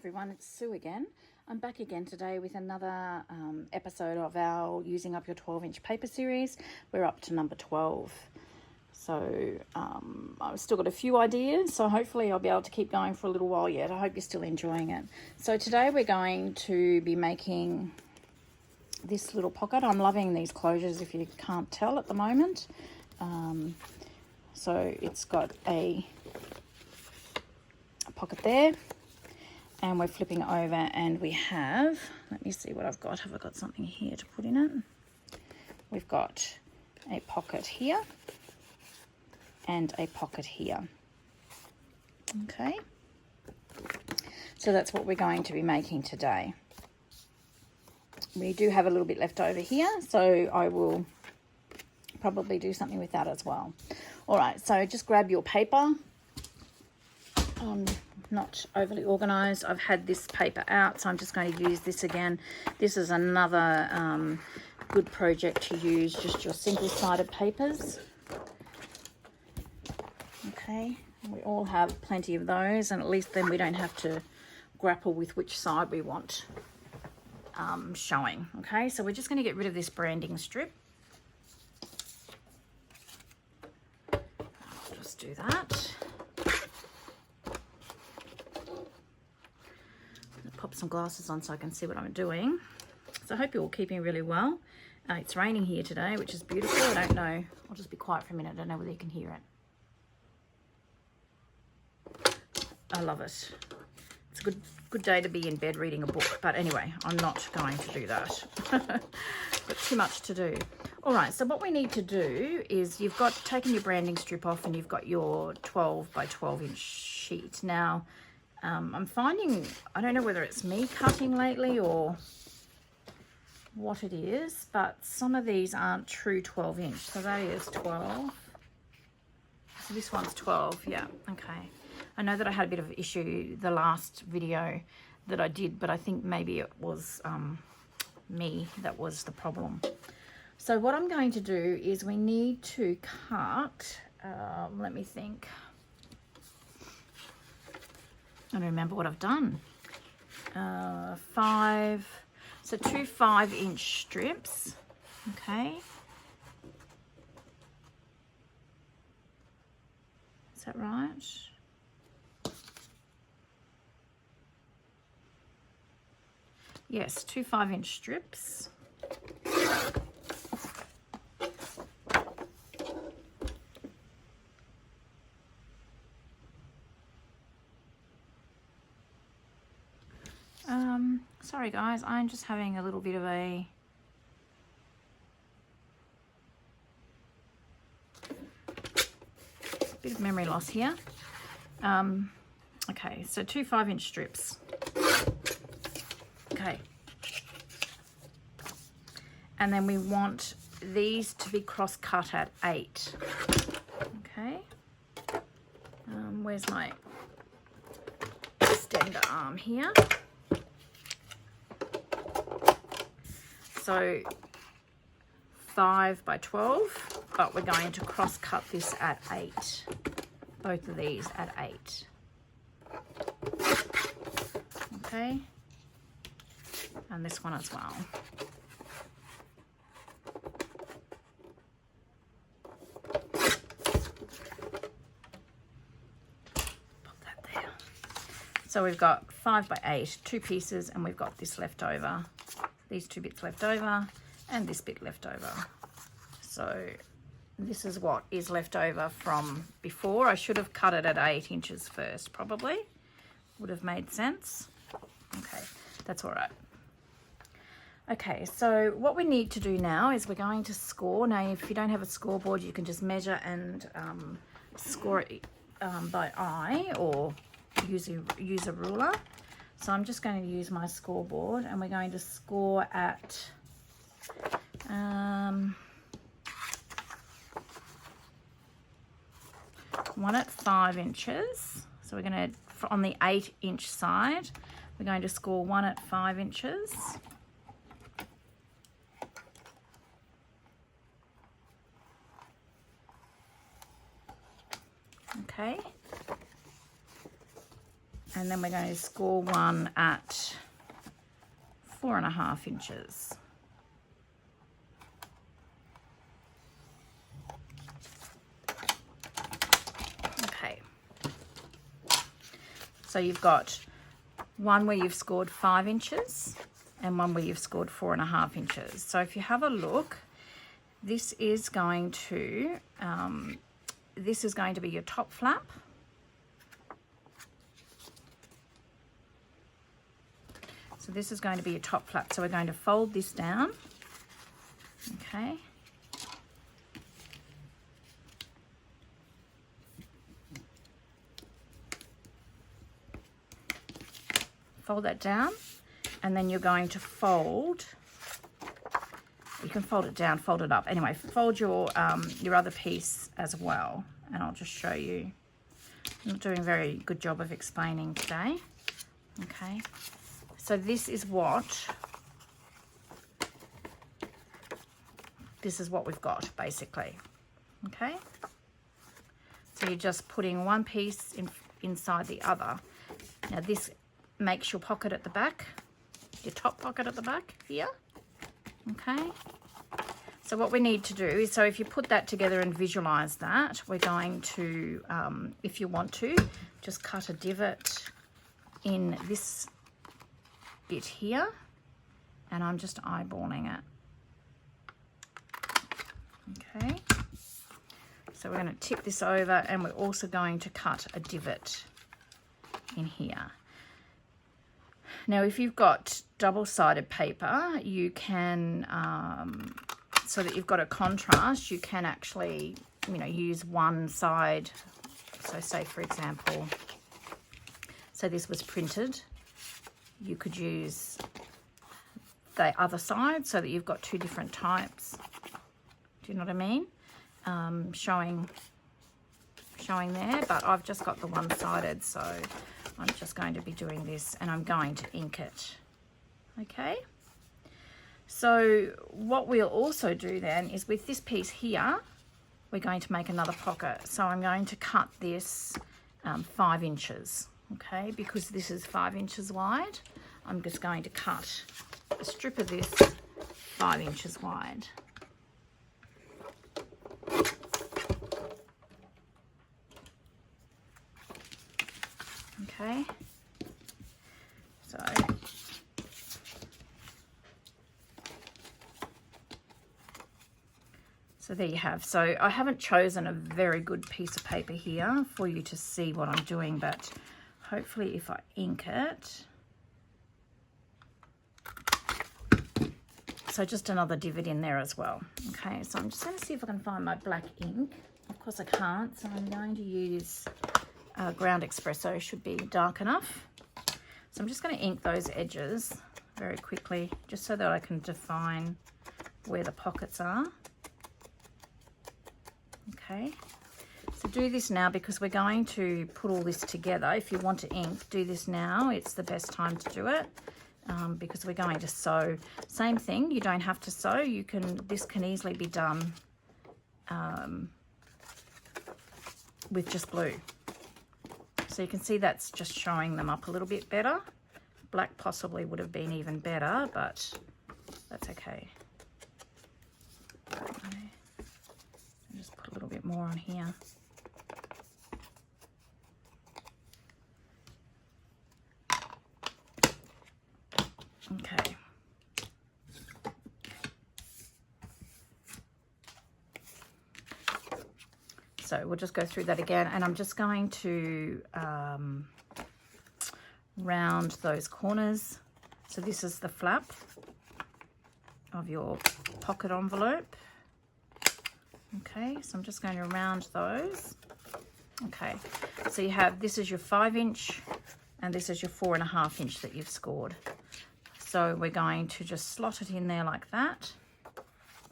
everyone, it's Sue again. I'm back again today with another episode of our Using Up Your 12-inch paper series. We're up to number 12. So I've still got a few ideas, so hopefully I'll be able to keep going for a little while yet. I hope you're still enjoying it. So today we're going to be making this little pocket. I'm loving these closures if you can't tell at the moment. So it's got a pocket there. And we're flipping it over and we have, let me see what I've got. Have I got something here to put in it? We've got a pocket here and a pocket here. Okay. So that's what we're going to be making today. We do have a little bit left over here, so I will probably do something with that as well. All right, so just grab your paper. Not overly organized. I've had this paper out, so I'm just going to use this again. This is another good project to use, just your single-sided papers. Okay, we all have plenty of those, and at least then we don't have to grapple with which side we want showing. Okay, so we're just going to get rid of this branding strip. I'll just do that. Pop some glasses on so I can see what I'm doing. So I hope you're all keeping really well. It's raining here today, which is beautiful. I don't know. I'll just be quiet for a minute. I don't know whether you can hear it. I love it. It's a good day to be in bed reading a book. But anyway, I'm not going to do that. Got too much to do. All right, so what we need to do is you've got taken your branding strip off and you've got your 12 by 12 inch sheet. Now, I'm finding, I don't know whether it's me cutting lately or what it is, but some of these aren't true 12 inch. So that is 12. So this one's 12, yeah, okay. I know that I had a bit of an issue the last video that I did, but I think maybe it was me that was the problem. So what I'm going to do is we need to cut, let me think. I don't remember what I've done. 2 5-inch strips. Okay. Is that right? Yes, 2 5-inch strips. Sorry guys, I'm just having a little bit of a bit of memory loss here. Okay, so 2 5-inch strips. Okay. And then we want these to be cross cut at 8. Okay. Where's my extender arm here? So 5 by 12, but we're going to cross cut this at 8. Both of these at 8. Okay. And this one as well. Pop that there. So we've got 5 by 8, 2 pieces, and we've got this left over. These 2 bits left over and this bit left over. So this is what is left over from before. I should have cut it at 8 inches first, probably. Would have made sense. Okay, that's all right. Okay, so what we need to do now is we're going to score. Now, if you don't have a scoreboard, you can just measure and score it by eye or use a ruler. So I'm just going to use my scoreboard and we're going to score at 1 at 5 inches. So we're going to, on the 8-inch side, we're going to score 1 at 5 inches. Okay. And then we're going to score one at 4.5 inches. Okay. So you've got one where you've scored 5 inches and one where you've scored 4.5 inches. So if you have a look, this is going to be your top flap. So this is going to be your top flap. So we're going to fold this down. Okay. Fold that down, and then you're going to fold. You can fold it down, fold it up. Anyway, fold your other piece as well, and I'll just show you. I'm not doing a very good job of explaining today. Okay, so this is what we've got basically. Okay, so you're just putting one piece inside the other. Now this makes your pocket at the back, your top pocket at the back here. Okay, so what we need to do is, so if you put that together and visualize that, we're going to, if you want to, just cut a divot in this bit here, and I'm just eyeballing it. Okay, so we're going to tip this over, and we're also going to cut a divot in here. Now, if you've got double-sided paper, you can, so that you've got a contrast, you can actually, use one side. So say, for example, so this was printed, you could use the other side so that you've got two different types. Do you know what I mean? Showing there, but I've just got the one-sided, so I'm just going to be doing this, and I'm going to ink it. Okay, so what we'll also do then is, with this piece here, we're going to make another pocket. So I'm going to cut this 5 inches, okay, because this is 5 inches wide. I'm just going to cut a strip of this 5 inches wide. Okay, so there you have. So I haven't chosen a very good piece of paper here for you to see what I'm doing, but hopefully if I ink it, so just another divot in there as well. Okay, so I'm just going to see if I can find my black ink. Of course I can't, so I'm going to use ground espresso. Should be dark enough. So I'm just going to ink those edges very quickly, just so that I can define where the pockets are. Okay, so do this now, because we're going to put all this together. If you want to ink, do this now. It's the best time to do it, because we're going to sew. Same thing, you don't have to sew. This can easily be done with just glue. So you can see that's just showing them up a little bit better. Black possibly would have been even better, but that's okay. Okay. Just put a little bit more on here. Okay. So we'll just go through that again, and I'm just going to round those corners. So this is the flap of your pocket envelope. Okay, so I'm just going to round those. Okay, so you have, this is your 5 inch and this is your 4.5 inch that you've scored. So we're going to just slot it in there like that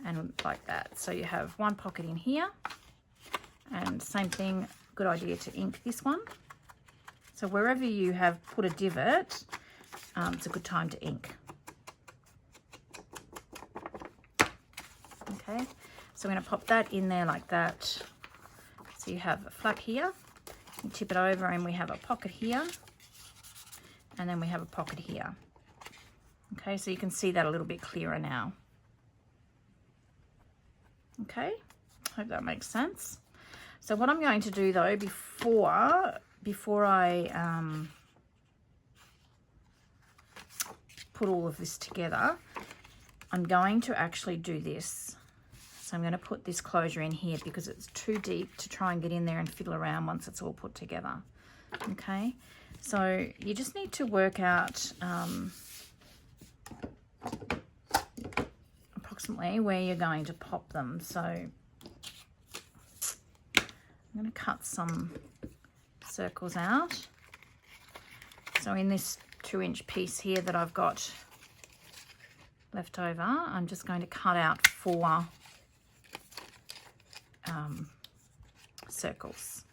and like that. So you have one pocket in here, and same thing, good idea to ink this one. So wherever you have put a divot, it's a good time to ink. Okay, so I'm going to pop that in there like that. So you have a flap here, you tip it over, and we have a pocket here. and then we have a pocket here. Okay, so you can see that a little bit clearer now. Okay, hope that makes sense. So what I'm going to do though, before I put all of this together, I'm going to actually do this. So I'm going to put this closure in here because it's too deep to try and get in there and fiddle around once it's all put together. Okay, so you just need to work out approximately where you're going to pop them. So I'm going to cut some circles out. So in this 2-inch piece here that I've got left over, I'm just going to cut out 4 circles.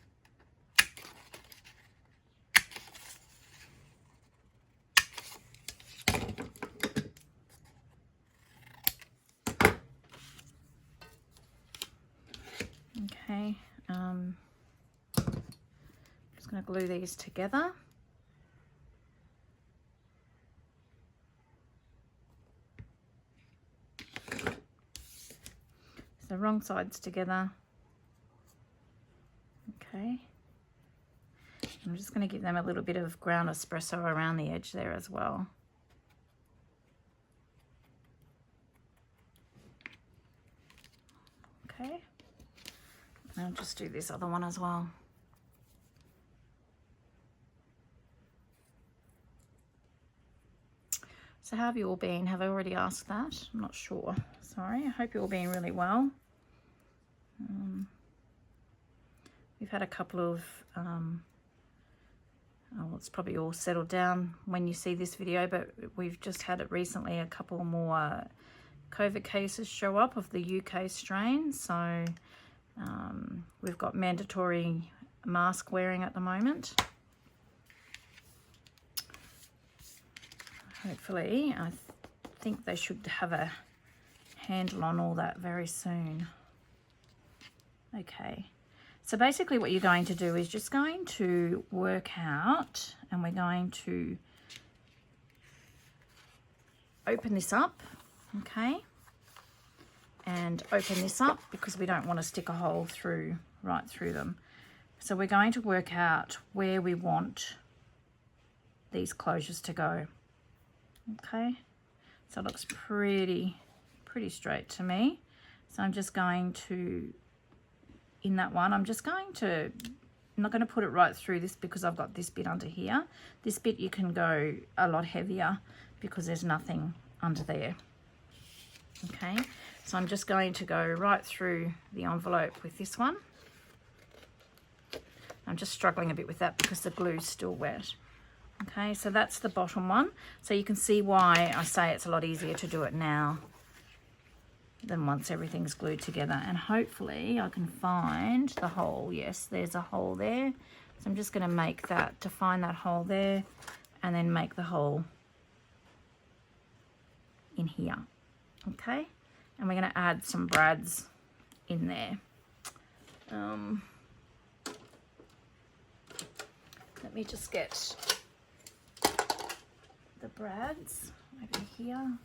Okay, just going to glue these together. So wrong sides together. Okay, I'm just going to give them a little bit of ground espresso around the edge there as well. Okay, and I'll just do this other one as well. So how have you all been? Have I already asked that? I'm not sure. Sorry. I hope you're all been really well. We've had a couple of, well, it's probably all settled down when you see this video, but we've just had it recently, a couple more COVID cases show up of the UK strain. So we've got mandatory mask wearing at the moment. Hopefully, I think they should have a handle on all that very soon. Okay, so basically what you're going to do is just going to work out, and we're going to open this up, okay, and open this up because we don't want to stick a hole right through them. So we're going to work out where we want these closures to go. Okay, so it looks pretty straight to me. So I'm just going to, in that one, I'm not going to put it right through this because I've got this bit under here. This bit you can go a lot heavier because there's nothing under there. Okay, so I'm just going to go right through the envelope with this one. I'm just struggling a bit with that because the glue's still wet. Okay, so that's the bottom one. So you can see why I say it's a lot easier to do it now than once everything's glued together. And hopefully I can find the hole. Yes, there's a hole there. So I'm just going to make that, to find that hole there, and then make the hole in here. Okay, and we're going to add some brads in there. Let me just get the brads over here.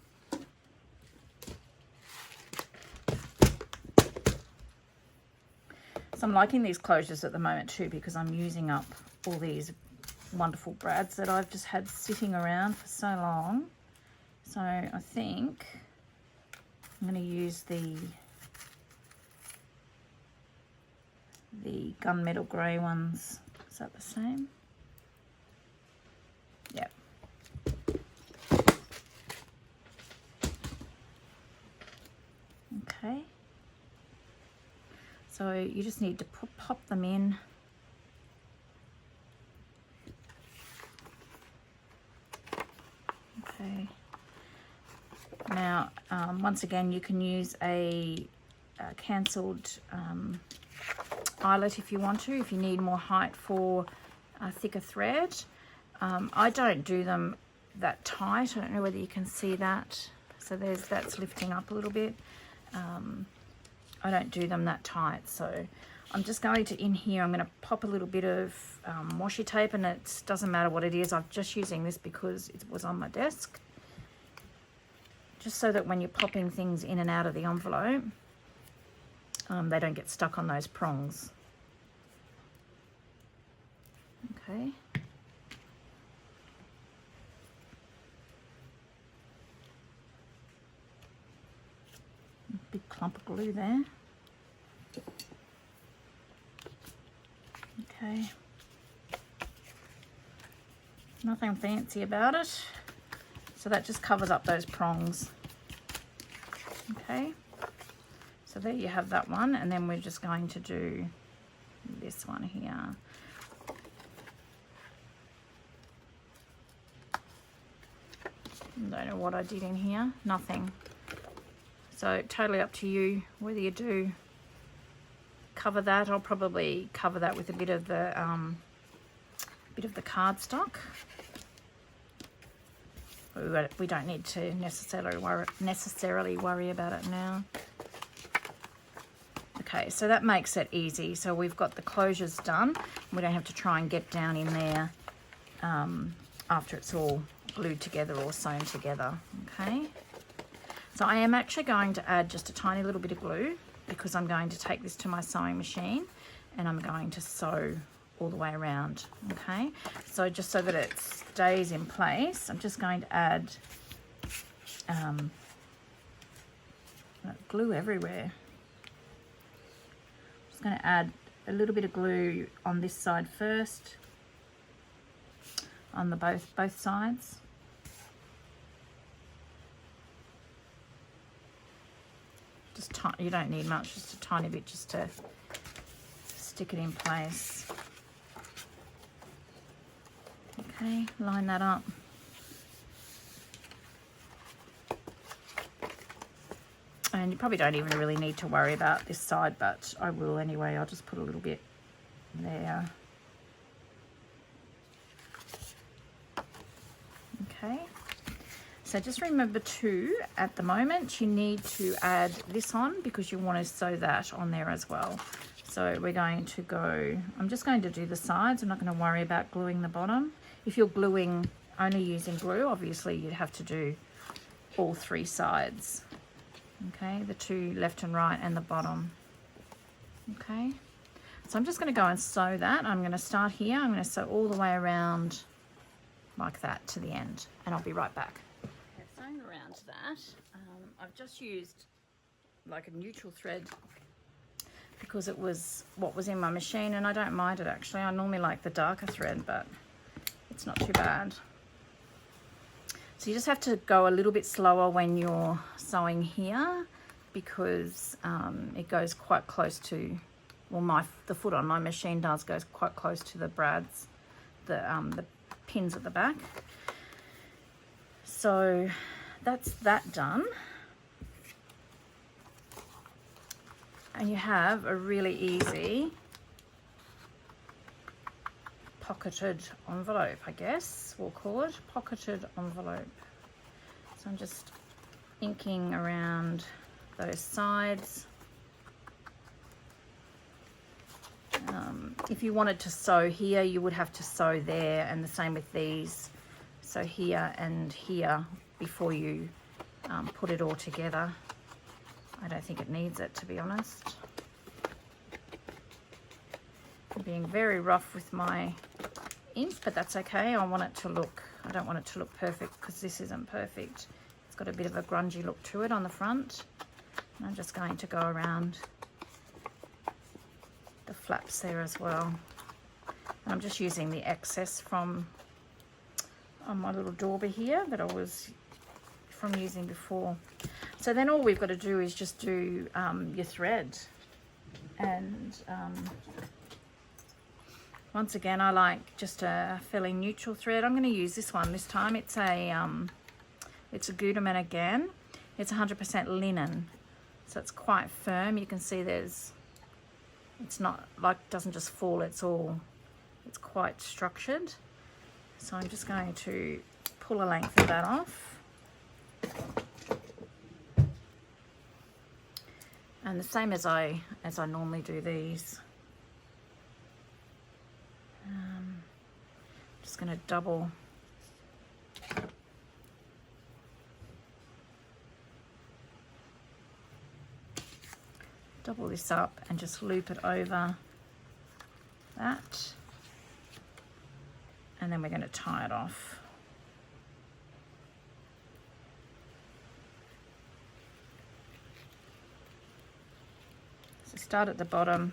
So I'm liking these closures at the moment too because I'm using up all these wonderful brads that I've just had sitting around for so long. So I think I'm going to use the gunmetal grey ones. Is that the same? Yep. Okay. So you just need to pop them in. Okay. Now, once again, you can use a cancelled eyelet if you want to, if you need more height for a thicker thread. I don't do them that tight. I don't know whether you can see that. So that's lifting up a little bit. I don't do them that tight, so I'm just going to, in here, I'm going to pop a little bit of washi tape, and it doesn't matter what it is. I'm just using this because it was on my desk. Just so that when you're popping things in and out of the envelope, they don't get stuck on those prongs. Okay. Big clump of glue there. Okay. Nothing fancy about it. So that just covers up those prongs. Okay. So there you have that one, and then we're just going to do this one here. Don't know what I did in here. Nothing. So totally up to you whether you do cover that. I'll probably cover that with a bit of the cardstock. We don't need to necessarily worry about it now. Okay, so that makes it easy. So we've got the closures done. We don't have to try and get down in there after it's all glued together or sewn together. Okay, so I am actually going to add just a tiny little bit of glue because I'm going to take this to my sewing machine and I'm going to sew all the way around. Okay, so just so that it stays in place, I'm just going to add glue everywhere. Just going to add a little bit of glue on this side first, on the both sides. Just you don't need much, just a tiny bit, just to stick it in place. Okay, line that up. And you probably don't even really need to worry about this side, but I will anyway. I'll just put a little bit there. Okay. So just remember too, at the moment, you need to add this on because you want to sew that on there as well. So we're going to go, I'm just going to do the sides. I'm not going to worry about gluing the bottom. If you're gluing only using glue, obviously you'd have to do all three sides. Okay, the two left and right and the bottom. Okay, so I'm just going to go and sew that. I'm going to start here. I'm going to sew all the way around like that to the end, and I'll be right back. Okay, sewing around to that, I've just used like a neutral thread because it was what was in my machine, and I don't mind it actually. I normally like the darker thread, but it's not too bad. So you just have to go a little bit slower when you're sewing here because it goes quite close to, well, the foot on my machine goes quite close to the brads, the pins at the back. So that's that done. And you have a really easy pocketed envelope, I guess we'll call it, pocketed envelope. So I'm just inking around those sides. If you wanted to sew here, you would have to sew there, and the same with these. So here and here before you put it all together. I don't think it needs it, to be honest. I'm being very rough with my ink, but that's okay. I don't want it to look perfect because this isn't perfect. It's got a bit of a grungy look to it on the front. And I'm just going to go around the flaps there as well. And I'm just using the excess from my little dauber here that I was from using before. So then all we've got to do is just do your thread. And once again, I like just a fairly neutral thread. I'm going to use this one this time. It's a Gutermann again. It's 100% linen, so it's quite firm. You can see it's not like, doesn't just fall. It's quite structured. So I'm just going to pull a length of that off. And the same as I normally do these. just going to double this up and just loop it over that, and then we're going to tie it off. So start at the bottom,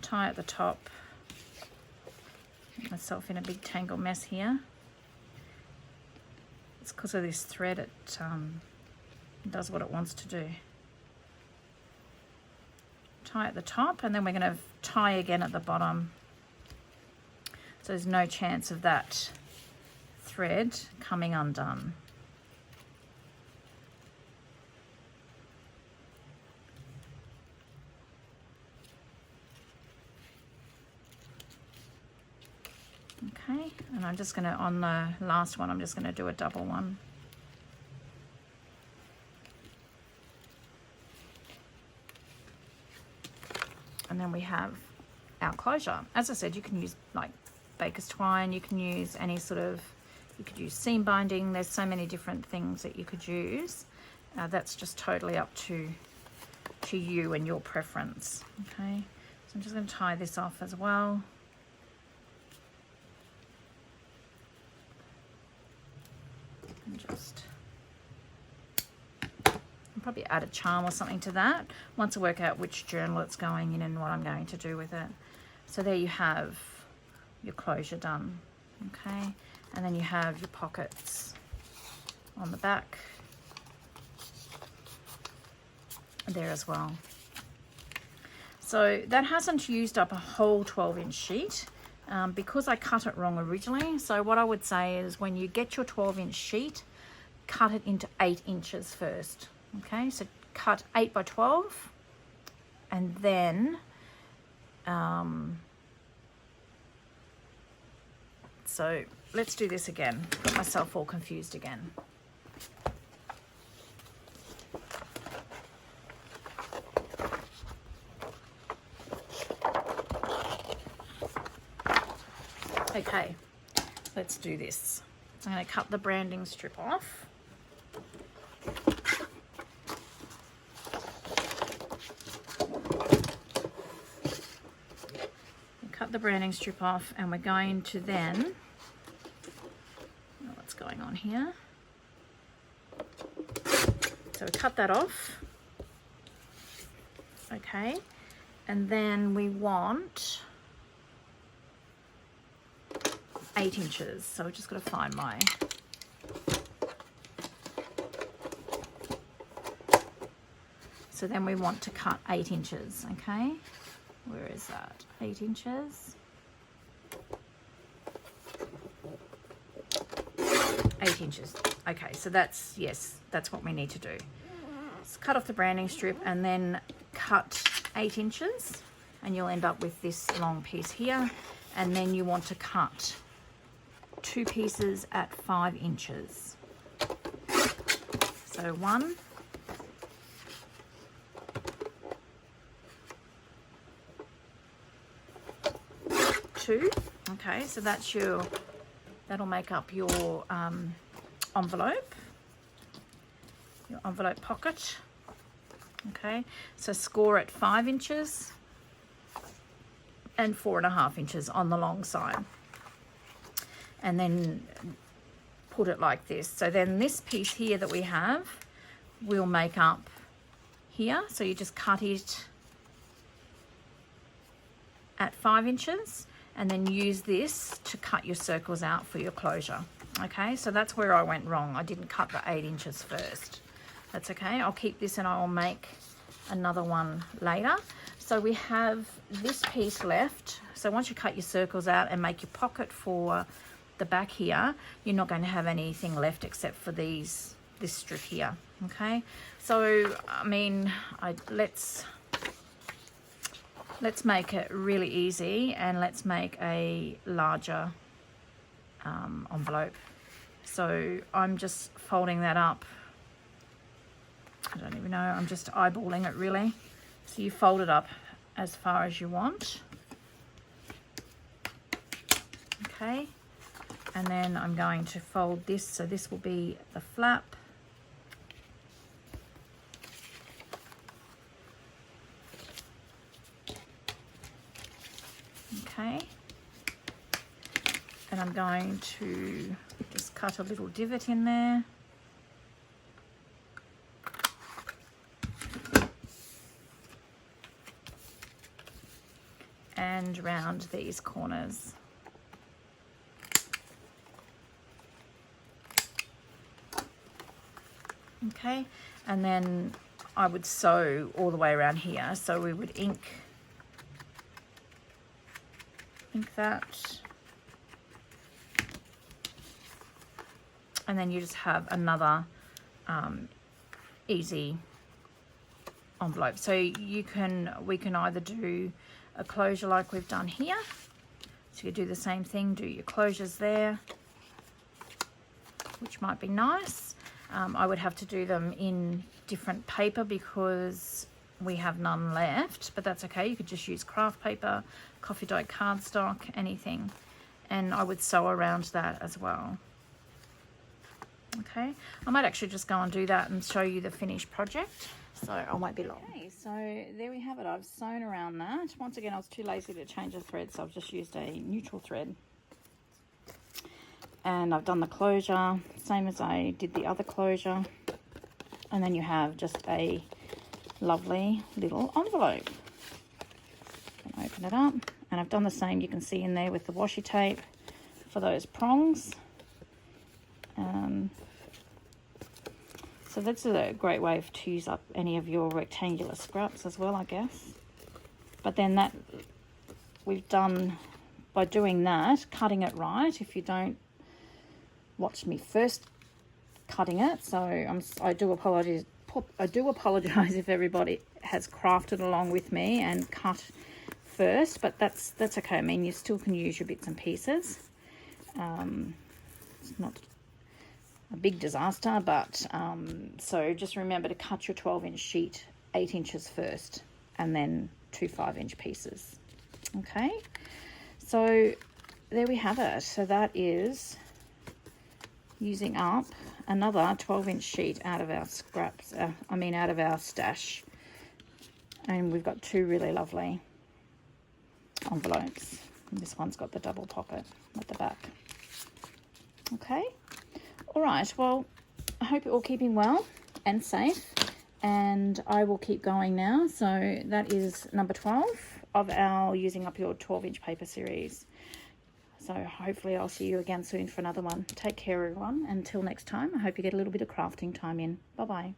tie at the top. Get myself in a big tangle mess here. It's because of this thread, it does what it wants to do. Tie at the top, and then we're going to tie again at the bottom, so there's no chance of that thread coming undone. Okay, and I'm just going to, on the last one, I'm just going to do a double one. And then we have our closure. As I said, you can use like baker's twine, you can use any sort of, you could use seam binding. There's so many different things that you could use. That's just totally up to you and your preference. Okay, so I'm just going to tie this off as well. And just probably add a charm or something to that once I work out which journal it's going in and what I'm going to do with it. So there you have your closure done. Okay, and then you have your pockets on the back there as well. So that hasn't used up a whole 12-inch sheet because I cut it wrong originally. So what I would say is, when you get your 12-inch sheet, cut it into 8 inches first. Okay, so cut 8 by 12, and then so let's do this again. Got myself all confused again. Okay, let's do this. So I'm going to cut the branding strip off. Cut the branding strip off, and we're going to then, what's going on here? So we cut that off. Okay, and then we want 8 inches. So we're just got to find my so then we want to cut 8 inches. Okay, where is that? 8 inches. 8 inches. Okay, so that's, yes, that's what we need to do. So cut off the branding strip and then cut 8 inches, and you'll end up with this long piece here. And then you want to cut 2 pieces at 5 inches. So 1, 2. Okay, so that's your, that'll make up your envelope pocket. Okay, so score at 5 inches and 4.5 inches on the long side, and then put it like this. So then this piece here that we have will make up here. So you just cut it at 5 inches and then use this to cut your circles out for your closure. Okay, so that's where I went wrong. I didn't cut the 8 inches first. That's okay, I'll keep this and I will make another one later. So we have this piece left. So once you cut your circles out and make your pocket for the back here, you're not going to have anything left except for this strip here. Okay, so I mean, let's make it really easy, and let's make a larger envelope. So I'm just folding that up. I don't even know, I'm just eyeballing it really. So you fold it up as far as you want. Okay, And then I'm going to fold this, so this will be the flap. Okay. And I'm going to just cut a little divot in there. And round these corners. Okay, and then I would sew all the way around here. So we would ink that. And then you just have another easy envelope. So we can either do a closure like we've done here. So you do the same thing, do your closures there, which might be nice. I would have to do them in different paper because we have none left, but that's okay. You could just use craft paper, coffee dye cardstock, anything. And I would sew around that as well. Okay, I might actually just go and do that and show you the finished project, so I won't be long. Okay, so there we have it. I've sewn around that. Once again, I was too lazy to change the thread, so I've just used a neutral thread. And I've done the closure, same as I did the other closure. And then you have just a lovely little envelope. And open it up. And I've done the same, you can see in there with the washi tape for those prongs. So that's a great way to use up any of your rectangular scraps as well, I guess. But then that we've done, by doing that, cutting it right, if you don't watch me first cutting it, so I do apologize if everybody has crafted along with me and cut first, but that's okay. I mean, you still can use your bits and pieces. It's not a big disaster, but so just remember to cut your 12-inch sheet 8 inches first and then 2 5-inch pieces. Okay, so there we have it. So that is using up another 12-inch sheet out of our scraps, out of our stash. And we've got 2 really lovely envelopes. And this one's got the double pocket at the back. Okay, all right, well, I hope you're all keeping well and safe, and I will keep going now. So that is number 12 of our Using Up Your 12-Inch Paper series. So hopefully I'll see you again soon for another one. Take care, everyone. Until next time, I hope you get a little bit of crafting time in. Bye-bye.